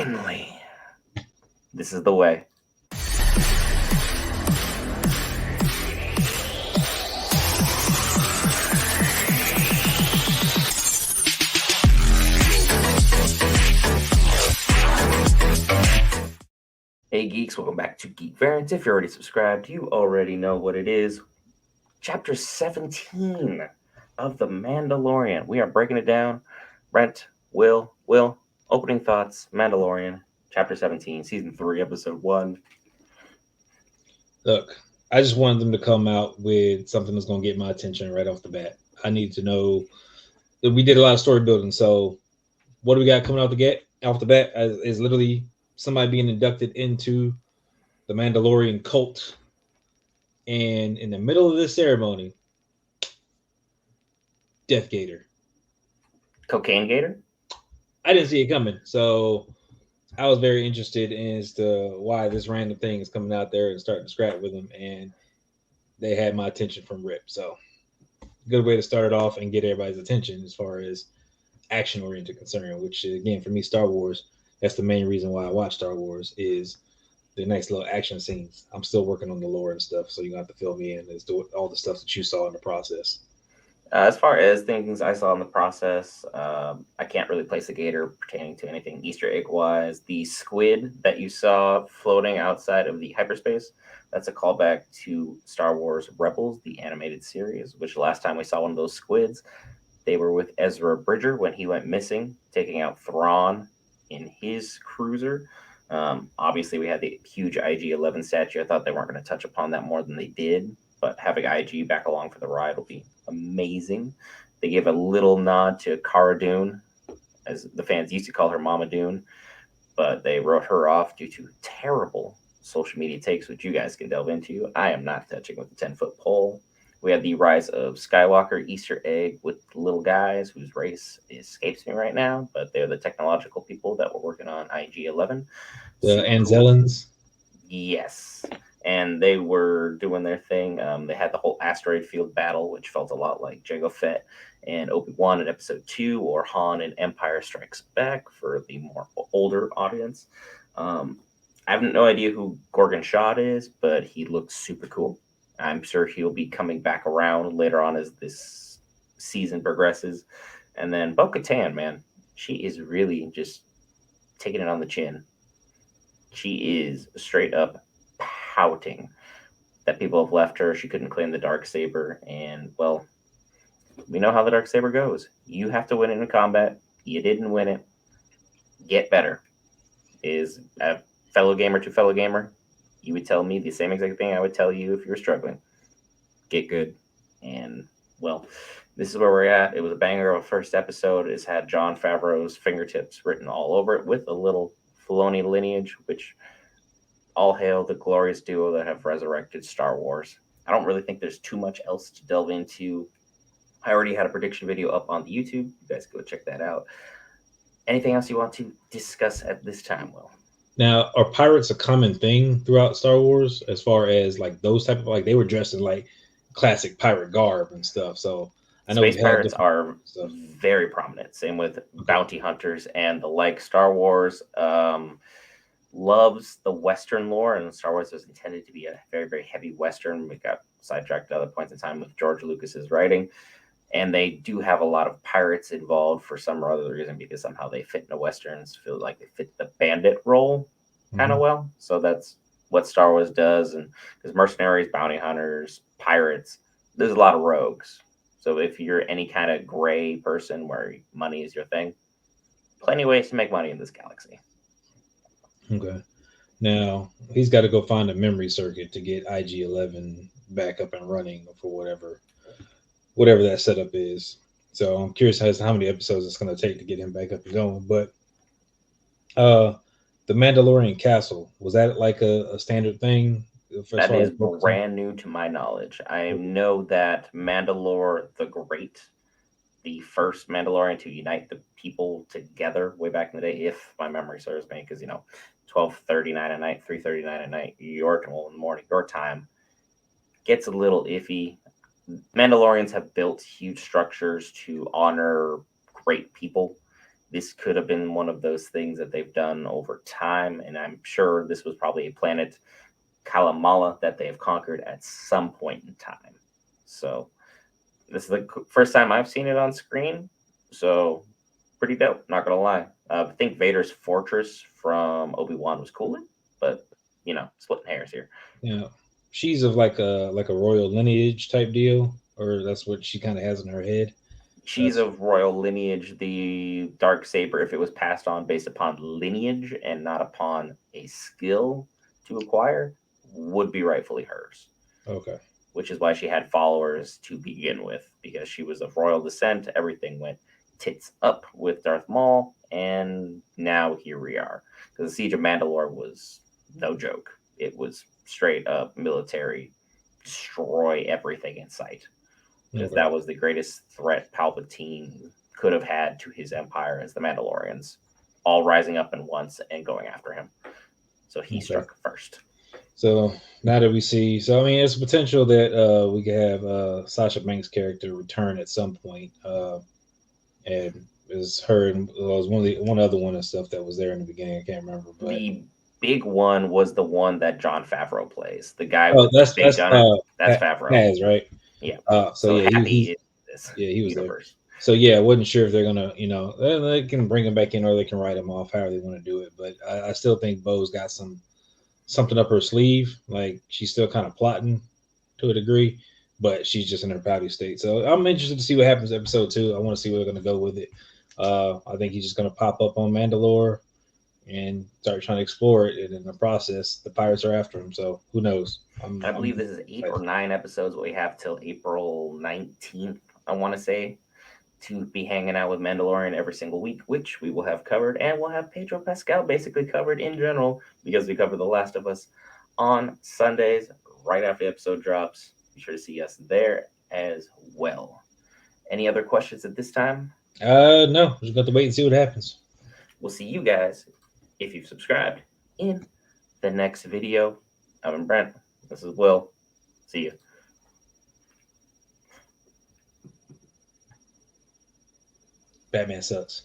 Finally, this is the way. Hey geeks, welcome back to Geek Variants. If you're already subscribed, you already know what it is. Chapter 17 of The Mandalorian. We are breaking it down. Brent, Will, opening thoughts, Mandalorian, Chapter 17, Season 3, Episode 1. Look, I just wanted them to come out with something that's going to get my attention right off the bat. I need to know that we did a lot of story building. So, what do we got coming off the bat? Is literally somebody being inducted into the Mandalorian cult, and in the middle of this ceremony, Death Gator, Cocaine Gator. I didn't see it coming, so I was very interested as to why this random thing is coming out there and starting to scrap with him, and they had my attention from rip. So, good way to start it off and get everybody's attention as far as action oriented concern, which again for me, Star Wars, that's the main reason why I watch Star Wars is the nice little action scenes. I'm still working on the lore and stuff, so you have to fill me in as to all the stuff that you saw in the process. As far as things I saw in the process, I can't really place a gator pertaining to anything Easter egg wise. The squid that you saw floating outside of the hyperspace, that's a callback to Star Wars Rebels, the animated series, which last time we saw one of those squids, they were with Ezra Bridger when he went missing, taking out Thrawn in his cruiser. Obviously, we had the huge IG-11 statue. I thought they weren't going to touch upon that more than they did, but having IG back along for the ride will be amazing. They gave a little nod to Cara Dune, as the fans used to call her Mama Dune, but they wrote her off due to terrible social media takes, which you guys can delve into. I am not touching with the 10-foot pole. We had the rise of Skywalker Easter egg with little guys whose race escapes me right now, but they're the technological people that were working on IG-11. The Anzellans. Yes. And they were doing their thing. They had the whole asteroid field battle, which felt a lot like Jango Fett and Obi-Wan in Episode 2, or Han in Empire Strikes Back for the more older audience. I have no idea who Gorgon Shad is, but he looks super cool. I'm sure he'll be coming back around later on as this season progresses. And then Bo-Katan, man, she is really just taking it on the chin. She is straight up pouting that people have left her. She couldn't claim the Darksaber. And, well, we know how the Darksaber goes. You have to win it in combat. You didn't win it. Get better. Is a fellow gamer to fellow gamer. You would tell me the same exact thing I would tell you if you were struggling. Get good. And, well, this is where we're at. It was a banger of a first episode. It's had Jon Favreau's fingertips written all over it with a little Filoni lineage, which all hail the glorious duo that have resurrected Star Wars. I don't really think there's too much else to delve into. I already had a prediction video up on the YouTube. You guys go check that out. Anything else you want to discuss at this time, Will? Now, are pirates a common thing throughout Star Wars as far as like those type of, like they were dressed in like classic pirate garb and stuff. So I know Space pirates are very prominent. Same with bounty hunters and the like. Star Wars loves the Western lore, and Star Wars was intended to be a very, very heavy Western. We got sidetracked at other points in time with George Lucas's writing. And they do have a lot of pirates involved for some or other reason, because somehow they fit into Westerns, feel like they fit the bandit role kind of well. So that's what Star Wars does. And there's mercenaries, bounty hunters, pirates. There's a lot of rogues. So if you're any kind of gray person where money is your thing, plenty of ways to make money in this galaxy. Okay. Now, he's got to go find a memory circuit to get IG-11 back up and running for whatever that setup is. So I'm curious as to how many episodes it's going to take to get him back up and going. But the Mandalorian castle, was that like a standard thing? That is brand new to my knowledge. I know that Mandalore the Great, the first Mandalorian to unite the people together way back in the day, if my memory serves me, because 12:39 at night, 3:39 at night, your morning, your time, gets a little iffy. Mandalorians have built huge structures to honor great people. this could have been one of those things that they've done over time, and I'm sure this was probably a planet, Kalamala, that they have conquered at some point in time. So this is the first time I've seen it on screen, so pretty dope. Not gonna lie. I think Vader's fortress from Obi-Wan was cooler, but splitting hairs here. Yeah, she's of like a royal lineage type deal, or that's what she kind of has in her head. She's That's of royal lineage. The dark saber, if it was passed on based upon lineage and not upon a skill to acquire, would be rightfully hers. okay. Which is why she had followers to begin with, because she was of royal descent. Everything went tits up with Darth Maul, and now here we are. Because the Siege of Mandalore was no joke. It was straight up military, destroy everything in sight. Because Okay. that was the greatest threat Palpatine could have had to his empire as the Mandalorians, all rising up in once and going after him. So he Okay. struck first. So now that we see, so I mean, it's potential that we could have Sasha Banks' character return at some point, and is her and was one other one and stuff that was there in the beginning. I can't remember, but The big one was the one that John Favreau plays, the guy oh, with the big gun. That's Favreau. Paz, right? Yeah. So So yeah, Happy he's is this yeah, he was there. universe. So yeah, I wasn't sure if they're gonna, they can bring him back in or they can write him off, however they want to do it. But I still think Bo's got something up her sleeve. Like she's still kind of plotting to a degree, but she's just in her pouty state. So I'm interested to see what happens in episode 2. I want to see where they're going to go with it. I think he's just going to pop up on Mandalore and start trying to explore it, and in the process, the pirates are after him. So who knows? I I'm believe this is 8 or 9 excited. episodes. What we have till April 19th, I want to say, to be hanging out with Mandalorian every single week, which we will have covered, and we'll have Pedro Pascal basically covered in general because we cover The Last of Us on Sundays right after the episode drops. Be sure to see us there as well. Any other questions at this time? No, just got to wait and see what happens. We'll see you guys, if you've subscribed, in the next video. I'm Brent. This is Will. See you. Batman sucks.